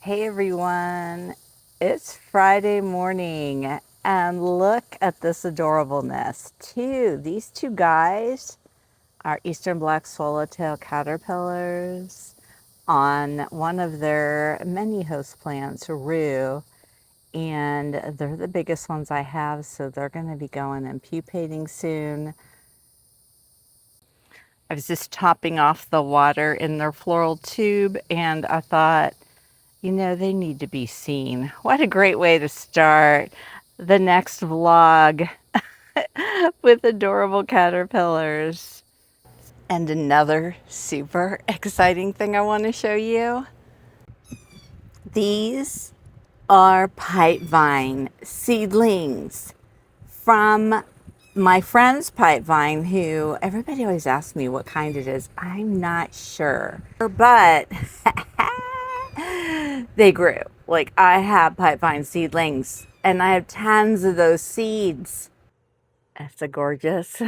Hey everyone, it's Friday morning and look at this adorable nest. These two guys are Eastern black swallowtail caterpillars on one of their many host plants, rue, and they're the biggest ones I have, so they're going to be going and pupating soon. I was just topping off the water in their floral tube and I thought, you know, they need to be seen. What a great way to start the next vlog with adorable caterpillars. And another super exciting thing I want to show you. These are pipevine seedlings from my friend's pipevine, who everybody always asks me what kind it is. I'm not sure, but they grew. Like, I have pipevine seedlings and I have tons of those seeds. It's a gorgeous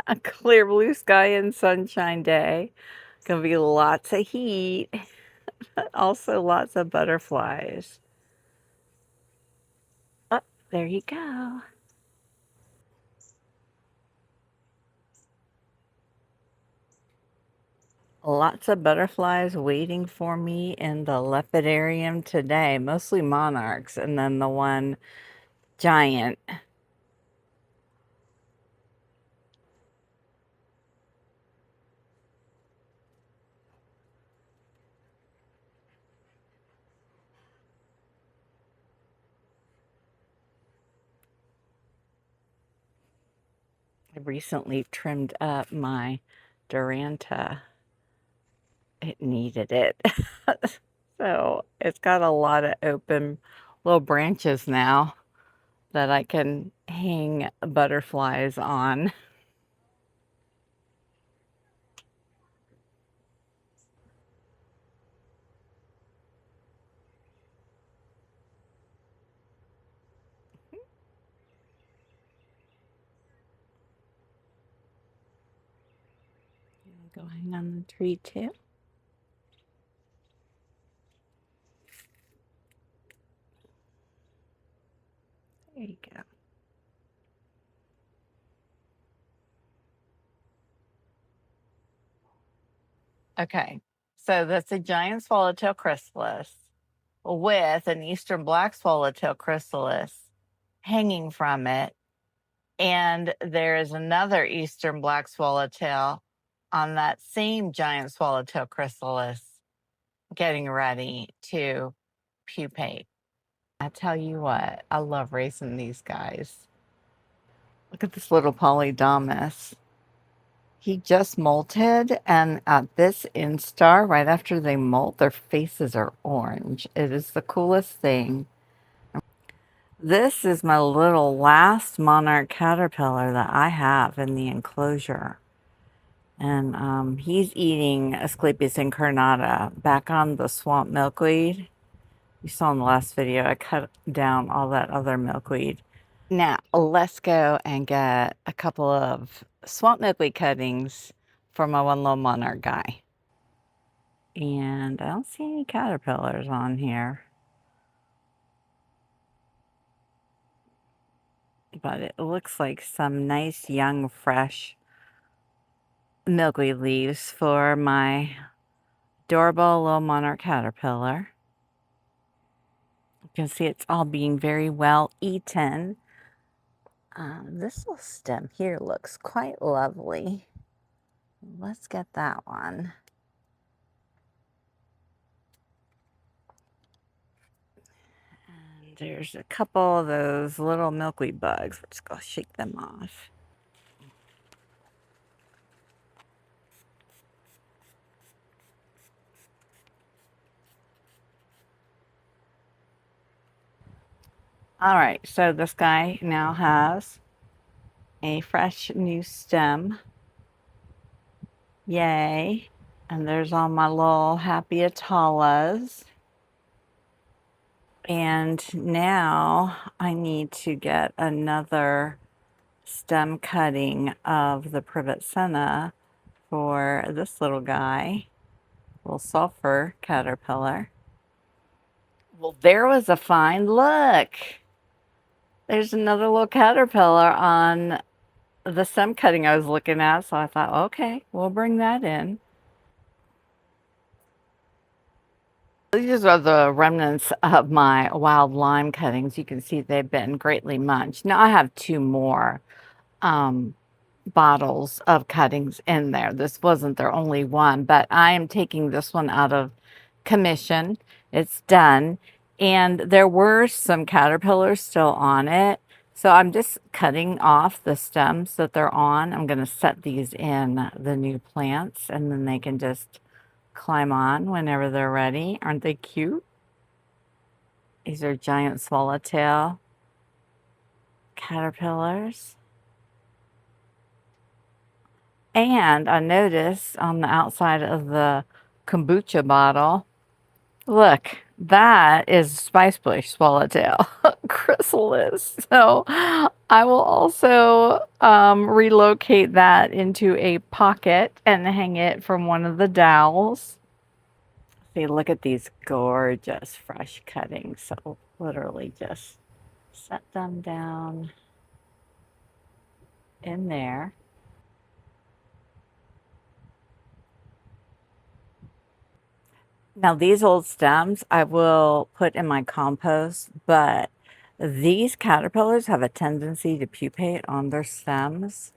a clear blue sky and sunshine day. Gonna be lots of heat, but also lots of butterflies. Oh, there you go. Lots of butterflies waiting for me in the lepidarium today, mostly monarchs, and then the one giant. I recently trimmed up my Duranta. It needed it. So it's got a lot of open little branches now that I can hang butterflies on. Go hang on the tree too. There you go. Okay, so that's a giant swallowtail chrysalis with an eastern black swallowtail chrysalis hanging from it. And there is another eastern black swallowtail on that same giant swallowtail chrysalis getting ready to pupate. I tell you what, I love raising these guys. Look at this little polydamas. He just molted, and at this instar, right after they molt, their faces are orange. It is the coolest thing. This is my little last monarch caterpillar that I have in the enclosure. And he's eating Asclepias incarnata back on the swamp milkweed. You saw in the last video, I cut down all that other milkweed. Now, let's go and get a couple of swamp milkweed cuttings for my one little monarch guy. And I don't see any caterpillars on here. But it looks like some nice, young, fresh milkweed leaves for my adorable little monarch caterpillar. You can see it's all being very well eaten. This little stem here looks quite lovely. Let's get that one. And there's a couple of those little milkweed bugs. Let's go shake them off. All right, so this guy now has a fresh new stem. Yay. And there's all my little happy Atalas. And now I need to get another stem cutting of the privet senna for this little guy, little sulfur caterpillar. Well, there was a find. Look, there's another little caterpillar on the stem cutting I was looking at. So I thought, okay, we'll bring that in. These are the remnants of my wild lime cuttings. You can see they've been greatly munched. Now I have two more bottles of cuttings in there. This wasn't their only one, but I am taking this one out of commission. It's done. And there were some caterpillars still on it. So I'm just cutting off the stems that they're on. I'm going to set these in the new plants and then they can just climb on whenever they're ready. Aren't they cute? These are giant swallowtail caterpillars. And I noticed on the outside of the kombucha bottle, look, that is spice bush swallowtail chrysalis. So I will also relocate that into a pocket and hang it from one of the dowels. See, look at these gorgeous fresh cuttings. So literally just set them down in there. Now these old stems I will put in my compost, but these caterpillars have a tendency to pupate on their stems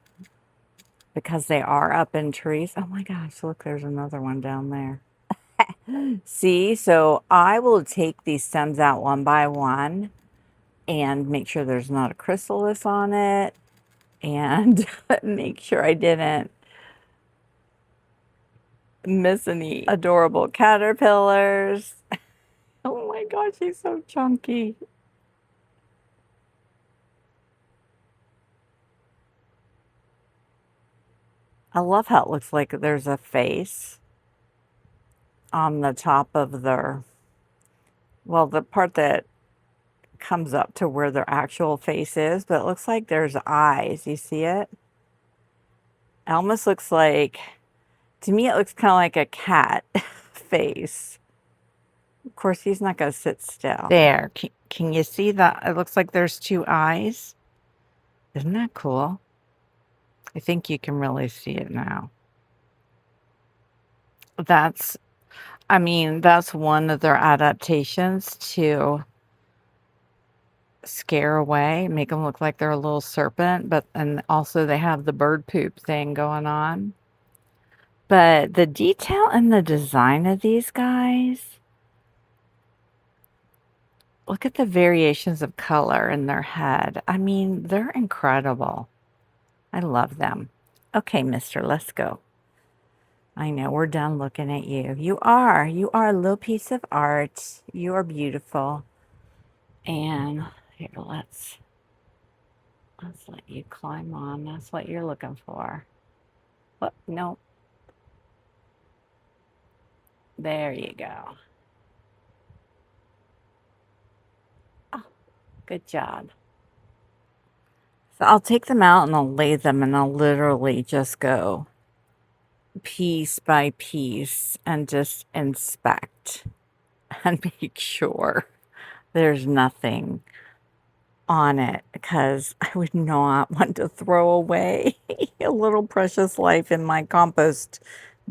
because they are up in trees. Oh my gosh, look, there's another one down there. See, so I will take these stems out one by one and make sure there's not a chrysalis on it and make sure I didn't miss any adorable caterpillars. Oh my gosh, he's so chunky. I love how it looks like there's a face on the top of their, well, the part that comes up to where their actual face is, but it looks like there's eyes. You see it? It almost looks like, to me, it looks kind of like a cat face. Of course, he's not going to sit still. There. Can you see that? It looks like there's two eyes. Isn't that cool? I think you can really see it now. That's, I mean, that's one of their adaptations to scare away, make them look like they're a little serpent, but and also they have the bird poop thing going on. But the detail and the design of these guys, look at the variations of color in their head. I mean, they're incredible. I love them. Okay, mister, let's go. I know, we're done looking at you. You are a little piece of art. You are beautiful. And here, let's let you climb on. That's what you're looking for. What? No. There you go. Oh, good job. So I'll take them out and I'll lay them and I'll literally just go piece by piece and just inspect and make sure there's nothing on it because I would not want to throw away a little precious life in my compost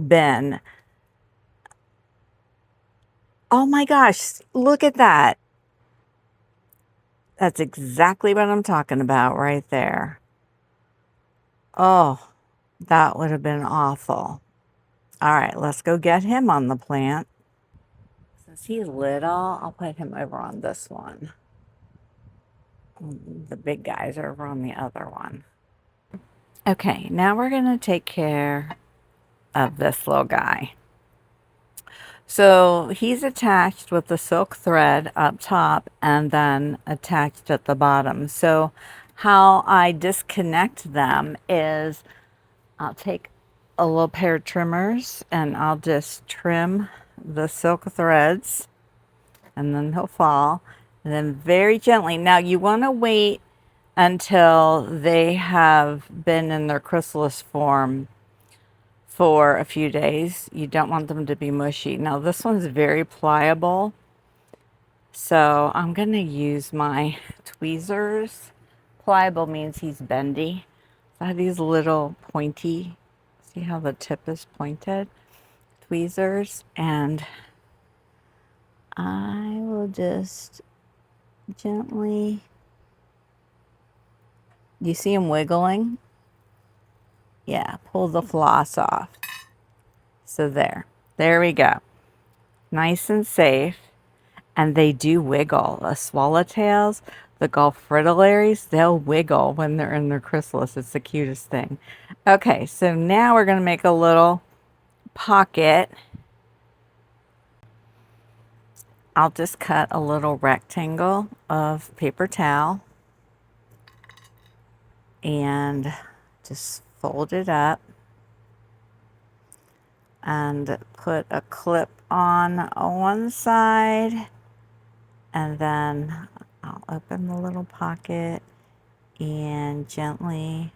bin. Oh my gosh, look at that. That's exactly what I'm talking about right there. Oh, that would have been awful. All right, let's go get him on the plant. Since he's little, I'll put him over on this one. The big guys are over on the other one. Okay, now we're going to take care of this little guy. So he's attached with the silk thread up top and then attached at the bottom. So how I disconnect them is I'll take a little pair of trimmers and I'll just trim the silk threads and then he'll fall. And then very gently, now you want to wait until they have been in their chrysalis form for a few days. You don't want them to be mushy. Now this one's very pliable So I'm going to use my tweezers. Pliable means he's bendy. So I have these little pointy, see how the tip is pointed? Tweezers. And I will just gently, you see him wiggling? Yeah, pull the floss off. So there we go. Nice and safe. And they do wiggle. The swallowtails, the Gulf fritillaries, they'll wiggle when they're in their chrysalis. It's the cutest thing. Okay, so now we're going to make a little pocket. I'll just cut a little rectangle of paper towel and just fold it up and put a clip on one side, and then I'll open the little pocket and gently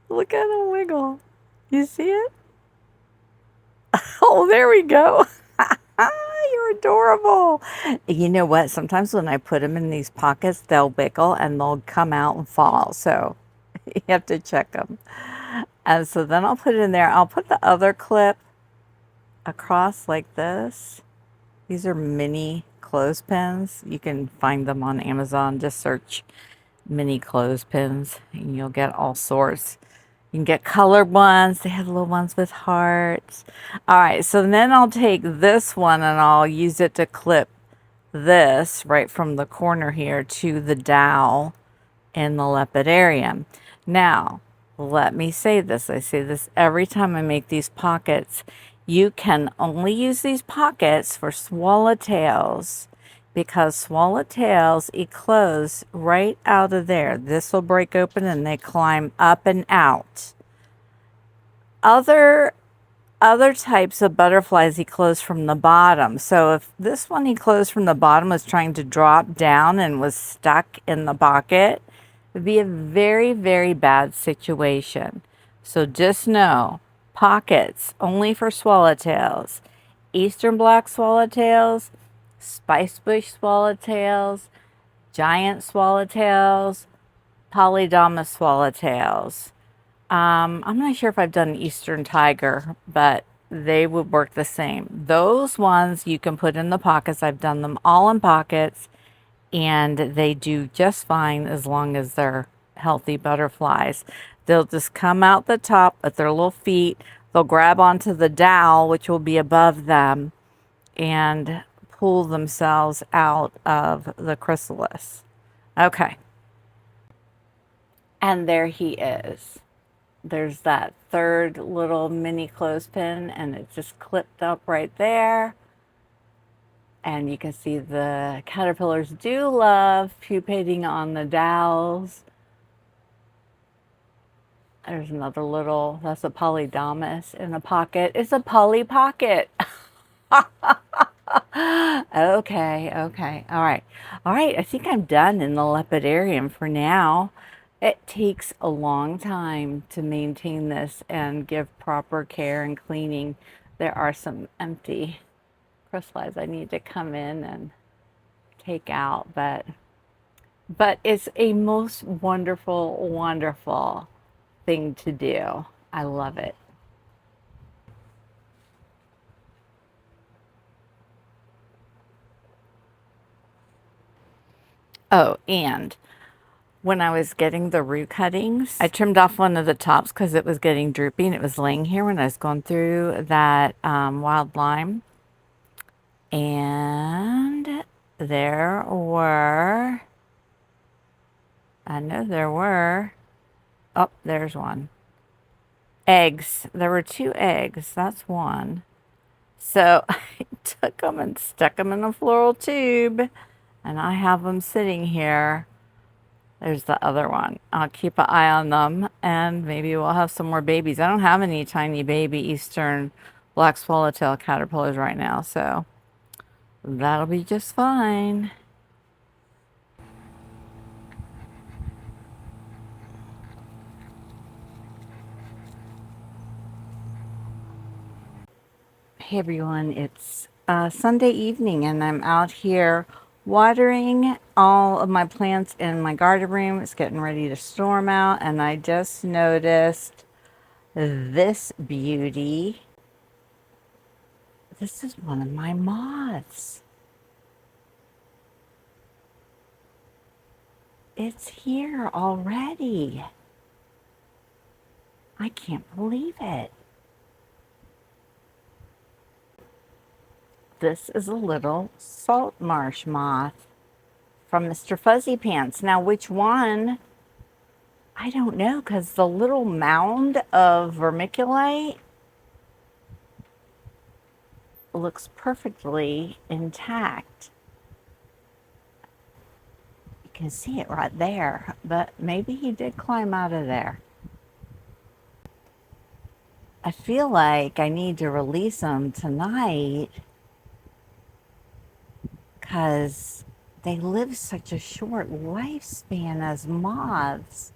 look at him wiggle. You see it? Oh, there we go. You're adorable. You know what? Sometimes when I put them in these pockets, they'll wiggle and they'll come out and fall. So you have to check them. And so then I'll put it in there. I'll put the other clip across like this. These are mini clothespins. You can find them on Amazon. Just search mini clothespins and you'll get all sorts. You can get colored ones. They have little ones with hearts. All right, so then I'll take this one and I'll use it to clip this right from the corner here to the dowel in the lepidarium. Now, let me say this. I say this every time I make these pockets. You can only use these pockets for swallowtails because swallowtails eclose right out of there. This will break open and they climb up and out. Other types of butterflies eclose from the bottom. So if this one eclosed from the bottom was trying to drop down and was stuck in the pocket, it would be a very, very bad situation. So just know, pockets only for swallowtails. Eastern black swallowtails, spicebush swallowtails, giant swallowtails, polydamas swallowtails. I'm not sure if I've done Eastern tiger, but they would work the same. Those ones you can put in the pockets. I've done them all in pockets, and they do just fine as long as they're healthy butterflies. They'll just come out the top with their little feet. They'll grab onto the dowel, which will be above them, and pull themselves out of the chrysalis. Okay. And there he is. There's that third little mini clothespin and it's just clipped up right there. And you can see the caterpillars do love pupating on the dowels. There's another little, that's a polydamas in a pocket. It's a poly pocket. Okay. All right. I think I'm done in the lepidarium for now. It takes a long time to maintain this and give proper care and cleaning. There are some empty chrysalids I need to come in and take out, but it's a most wonderful, wonderful thing to do. I love it. Oh, and when I was getting the root cuttings, I trimmed off one of the tops because it was getting droopy and it was laying here when I was going through that wild lime. And there were, I know there were, oh, there's one. Eggs. There were 2 eggs. That's one. So I took them and stuck them in a floral tube. And I have them sitting here. There's the other one. I'll keep an eye on them and maybe we'll have some more babies. I don't have any tiny baby Eastern black swallowtail caterpillars right now, so that'll be just fine. Hey everyone, it's Sunday evening, and I'm out here watering all of my plants in my garden room. It's getting ready to storm out, and I just noticed this beauty. This is one of my moths. It's here already. I can't believe it. This is a little salt marsh moth from Mr. Fuzzy Pants. Now, which one? I don't know, because the little mound of vermiculite looks perfectly intact. You can see it right there, but maybe he did climb out of there. I feel like I need to release them tonight because they live such a short lifespan as moths,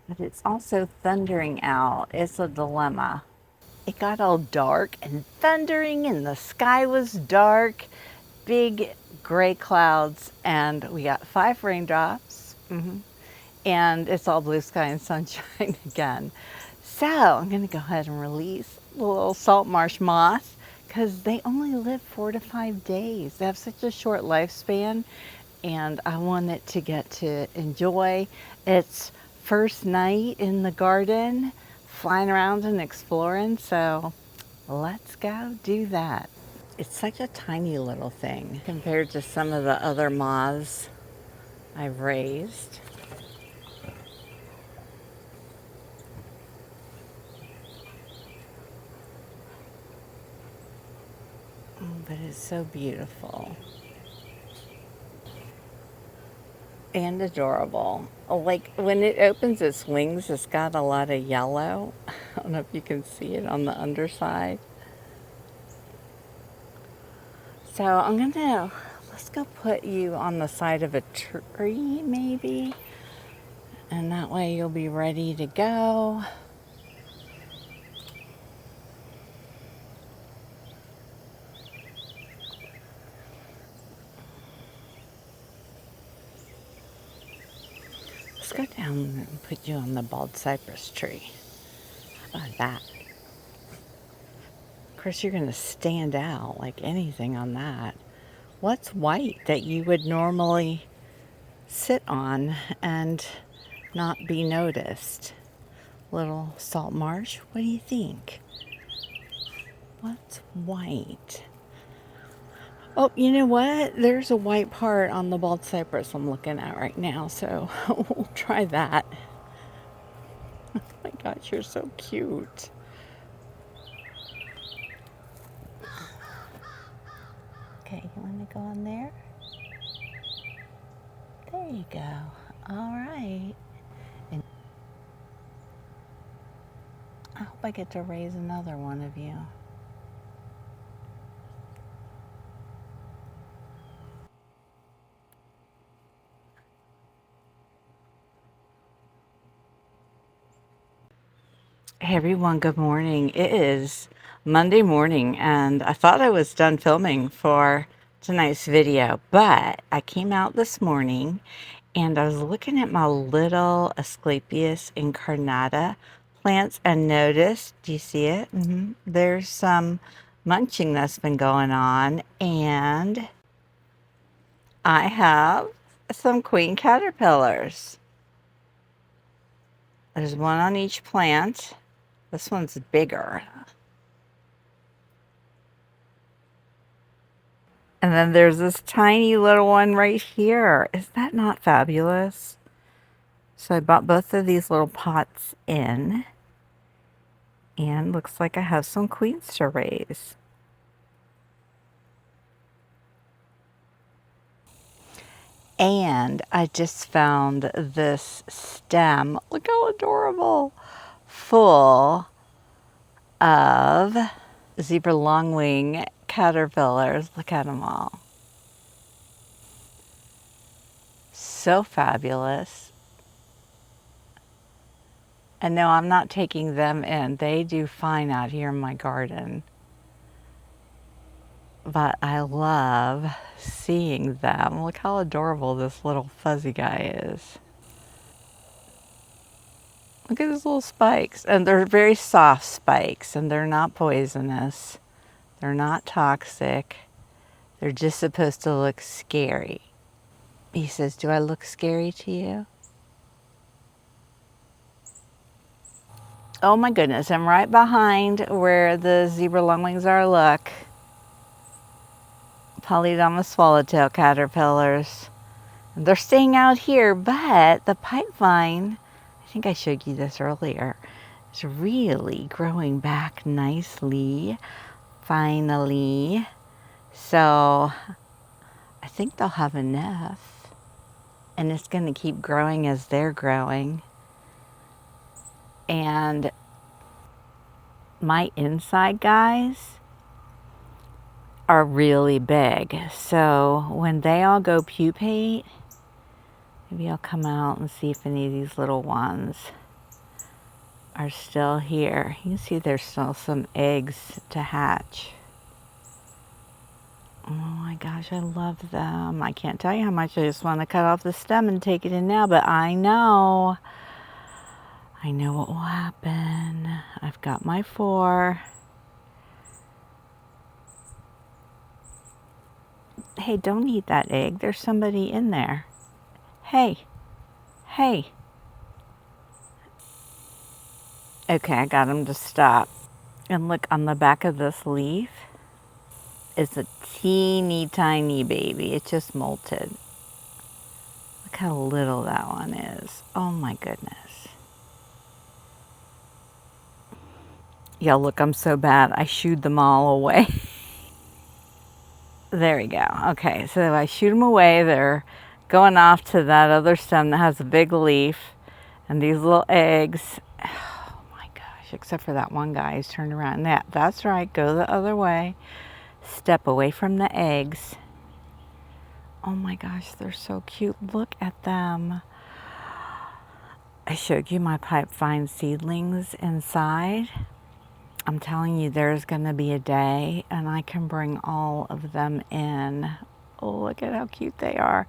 but it's also thundering out. It's a dilemma. It got all dark and thundering, and the sky was dark, big gray clouds, and we got 5 raindrops. And it's all blue sky and sunshine again. So I'm going to go ahead and release the little salt marsh moth because they only live 4 to 5 days. They have such a short lifespan, and I want it to get to enjoy its first night in the garden, flying around and exploring. So let's go do that. It's such a tiny little thing compared to some of the other moths I've raised. But it's so beautiful and adorable. Like when it opens its wings, it's got a lot of yellow. I don't know if you can see it on the underside. So let's go put you on the side of a tree maybe. And that way you'll be ready to go. Let's go down and put you on the bald cypress tree. How about that? Of course, you're going to stand out like anything on that. What's white that you would normally sit on and not be noticed? Little salt marsh, what do you think? What's white? Oh, you know what? There's a white part on the bald cypress I'm looking at right now, so we'll try that. Oh my gosh, you're so cute. Okay, you want to go on there? There you go. All right. And I hope I get to raise another one of you. Hey everyone, good morning. It is Monday morning, and I thought I was done filming for tonight's video, but I came out this morning and I was looking at my little Asclepias incarnata plants and noticed, do you see it? There's some munching that's been going on, and I have some queen caterpillars. There's one on each plant. This one's bigger. And then there's this tiny little one right here. Is that not fabulous? So I bought both of these little pots in, and looks like I have some queens to raise. And I just found this stem, look how adorable, full of zebra longwing caterpillars. Look at them all. So fabulous. And no, I'm not taking them in. They do fine out here in my garden. but I love seeing them. Look how adorable this little fuzzy guy is. Look at his little spikes. And they're very soft spikes, and they're not poisonous. They're not toxic. They're just supposed to look scary. He says, "Do I look scary to you?" Oh my goodness, I'm right behind where the zebra lungwings are. Look. Pollinator swallowtail caterpillars. They're staying out here, but the pipevine, I think I showed you this earlier, is really growing back nicely, finally. So I think they'll have enough, and it's going to keep growing as they're growing. And my inside guys are really big. So when they all go pupate, maybe I'll come out and see if any of these little ones are still here. You can see there's still some eggs to hatch. Oh my gosh, I love them. I can't tell you how much I just want to cut off the stem and take it in now, but I know what will happen. I've got my 4. Hey, don't eat that egg. There's somebody in there. Hey. Okay, I got him to stop. And look, on the back of this leaf is a teeny tiny baby. It just molted. Look how little that one is. Oh my goodness. Yeah, look, I'm so bad. I shooed them all away. There we go. Okay, so I shoot them away. They're going off to that other stem that has a big leaf and these little eggs. Oh my gosh, except for that one guy who's turned around. That's right, go the other way. Step away from the eggs. Oh my gosh, they're so cute. Look at them. I showed you my pipevine seedlings inside. I'm telling you, there's going to be a day and I can bring all of them in. Oh, look at how cute they are.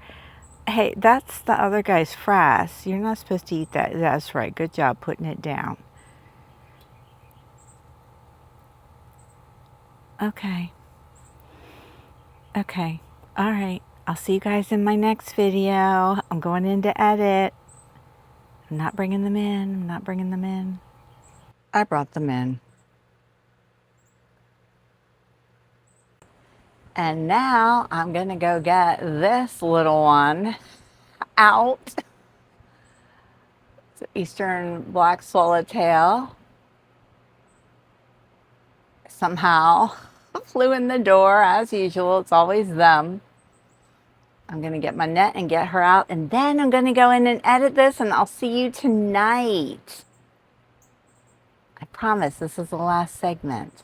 Hey, that's the other guy's frass. You're not supposed to eat that. That's right. Good job putting it down. Okay. All right. I'll see you guys in my next video. I'm going in to edit. I'm not bringing them in. I brought them in. And now I'm going to go get this little one out. It's an eastern black swallowtail. Somehow flew in the door as usual. It's always them. I'm going to get my net and get her out, and then I'm going to go in and edit this, and I'll see you tonight. I promise this is the last segment.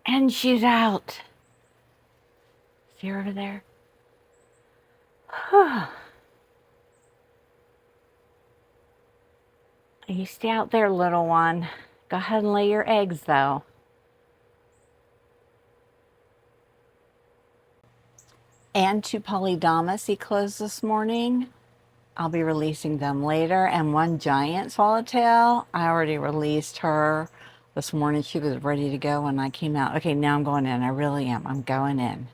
And she's out. See her over there? You stay out there, little one. Go ahead and lay your eggs, though. And 2 Polydamas closed this morning. I'll be releasing them later. And 1 giant swallowtail, I already released her this morning. She was ready to go when I came out. Okay, now I'm going in. I really am. I'm going in.